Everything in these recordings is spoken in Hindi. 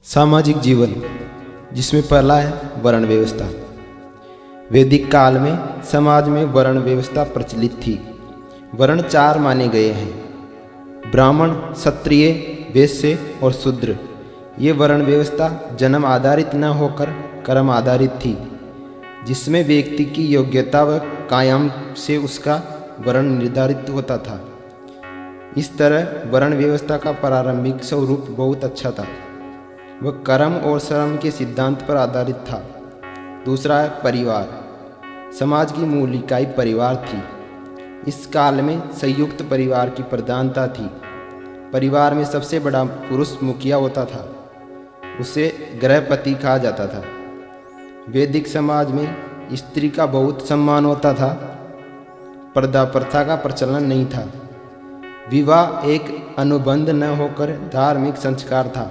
सामाजिक जीवन, जिसमें पहला है वर्ण व्यवस्था। वैदिक काल में समाज में वर्ण व्यवस्था प्रचलित थी। वर्ण चार माने गए हैं: ब्राह्मण, क्षत्रिय, वैश्य और शूद्र। ये वर्ण व्यवस्था जन्म आधारित न होकर कर्म आधारित थी, जिसमें व्यक्ति की योग्यता व कायम से उसका वर्ण निर्धारित होता था। इस तरह वर्ण व्यवस्था का प्रारंभिक स्वरूप बहुत अच्छा था। वह कर्म और श्रम के सिद्धांत पर आधारित था। दूसरा है परिवार। समाज की मूल इकाई परिवार थी। इस काल में संयुक्त परिवार की प्रधानता थी। परिवार में सबसे बड़ा पुरुष मुखिया होता था, उसे गृहपति कहा जाता था। वैदिक समाज में स्त्री का बहुत सम्मान होता था। पर्दा प्रथा का प्रचलन नहीं था। विवाह एक अनुबंध न होकर धार्मिक संस्कार था।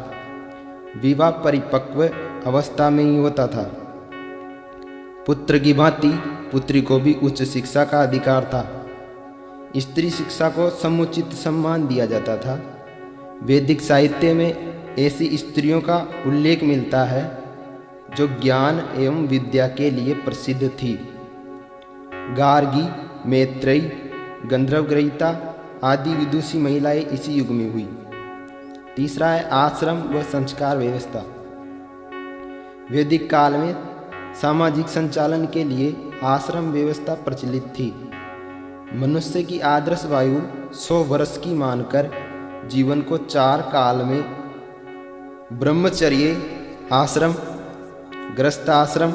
विवाह परिपक्व अवस्था में ही होता था। पुत्र की भांति पुत्री को भी उच्च शिक्षा का अधिकार था। स्त्री शिक्षा को समुचित सम्मान दिया जाता था। वैदिक साहित्य में ऐसी स्त्रियों का उल्लेख मिलता है जो ज्ञान एवं विद्या के लिए प्रसिद्ध थी। गार्गी, मैत्रेयी, गंधर्वग्रहिता आदि विदुषी महिलाएं इसी युग में हुई। तीसरा है आश्रम व संस्कार व्यवस्था। वैदिक काल में सामाजिक संचालन के लिए आश्रम व्यवस्था प्रचलित थी। मनुष्य की आदर्श आयु 100 वर्ष की मानकर जीवन को 4 काल में ब्रह्मचर्य आश्रम, गृहस्थ आश्रम,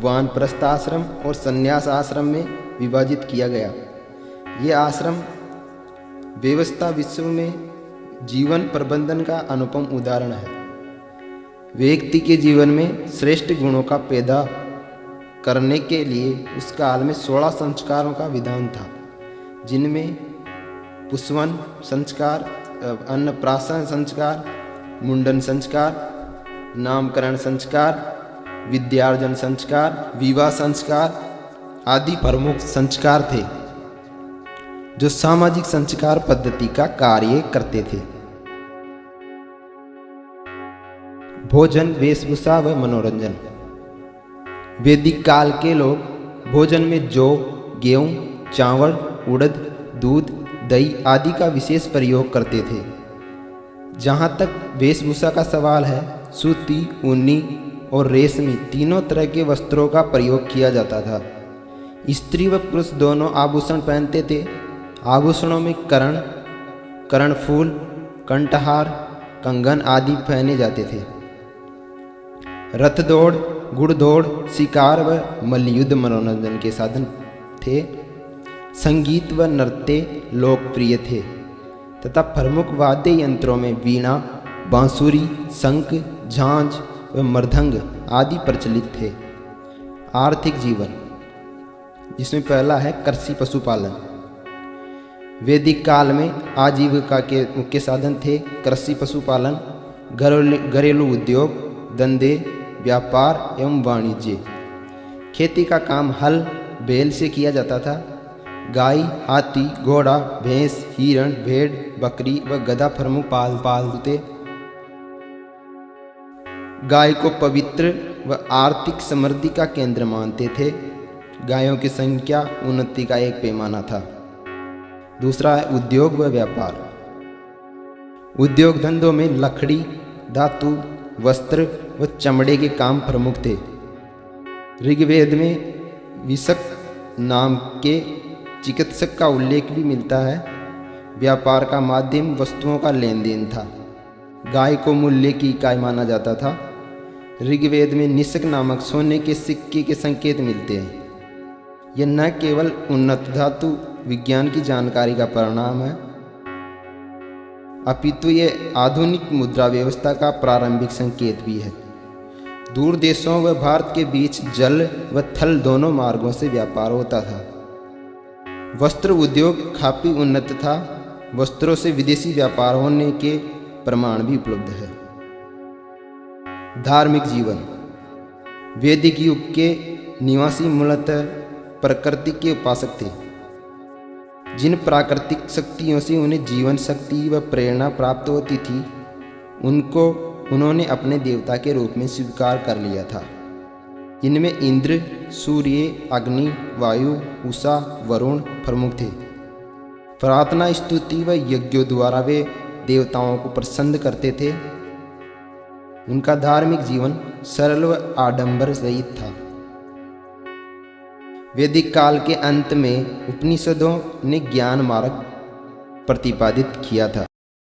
वानप्रस्थ आश्रम और संन्यास आश्रम में विभाजित किया गया। ये आश्रम व्यवस्था विश्व में जीवन प्रबंधन का अनुपम उदाहरण है। व्यक्ति के जीवन में श्रेष्ठ गुणों का पैदा करने के लिए उस काल में 16 संस्कारों का विधान था, जिनमें पुष्पन संस्कार, अन्नप्राशन संस्कार, मुंडन संस्कार, नामकरण संस्कार, विद्यार्जन संस्कार, विवाह संस्कार आदि प्रमुख संस्कार थे, जो सामाजिक संस्कार पद्धति का कार्य करते थे। भोजन, वेशभूषा व मनोरंजन। वैदिक काल के लोग भोजन में जौ, गेहूं, चावल, उड़द, दूध, दही आदि का विशेष प्रयोग करते थे। जहाँ तक वेशभूषा का सवाल है, सूती, ऊनी और रेशमी तीनों तरह के वस्त्रों का प्रयोग किया जाता था। स्त्री व पुरुष दोनों आभूषण पहनते थे। आभूषणों में कर्णफूल, कंठहार, कंगन आदि पहने जाते थे। रथ दौड़, घुड़दौड़, शिकार व मल्लयुद्ध मनोरंजन के साधन थे। संगीत व नृत्य लोकप्रिय थे तथा प्रमुख वाद्य यंत्रों में वीणा, बांसुरी, शंख, झांझ व मृदंग आदि प्रचलित थे। आर्थिक जीवन, जिसमें पहला है कृषि पशुपालन। वैदिक काल में आजीविका के मुख्य साधन थे कृषि पशुपालन, घरेलू उद्योग, धंधे, व्यापार एवं वाणिज्य। खेती का काम हल, बैल से किया जाता था। गाय, हाथी, घोड़ा, भैंस, हिरण, भेड़, बकरी व गधा प्रमुख पालते। गाय को पवित्र व आर्थिक समृद्धि का केंद्र मानते थे। गायों की संख्या उन्नति का एक पैमाना था। दूसरा है उद्योग व व्यापार। उद्योग धंधों में लकड़ी, धातु, वस्त्र व चमड़े के काम प्रमुख थे। ऋग्वेद में विशक नाम के चिकित्सक का उल्लेख भी मिलता है। व्यापार का माध्यम वस्तुओं का लेन देन था। गाय को मूल्य की इकाई माना जाता था। ऋग्वेद में निशक नामक सोने के सिक्के के संकेत मिलते हैं। यह न केवल उन्नत धातु विज्ञान की जानकारी का परिणाम है, अपितु ये आधुनिक मुद्रा व्यवस्था का प्रारंभिक संकेत भी है। दूर देशों व भारत के बीच जल व थल दोनों मार्गों से व्यापार होता था। वस्त्र उद्योग काफी उन्नत था। वस्त्रों से विदेशी व्यापार होने के प्रमाण भी उपलब्ध है। धार्मिक जीवन। वैदिक युग के निवासी मूलतः प्रकृति के उपासक थे। जिन प्राकृतिक शक्तियों से उन्हें जीवन शक्ति व प्रेरणा प्राप्त होती थी, उनको उन्होंने अपने देवता के रूप में स्वीकार कर लिया था। इनमें इंद्र, सूर्य, अग्नि, वायु, उषा, वरुण प्रमुख थे। प्रार्थना, स्तुति व यज्ञों द्वारा वे देवताओं को प्रसन्न करते थे। उनका धार्मिक जीवन सरल व आडंबर रहित था। वैदिक काल के अंत में उपनिषदों ने ज्ञान मार्ग प्रतिपादित किया था।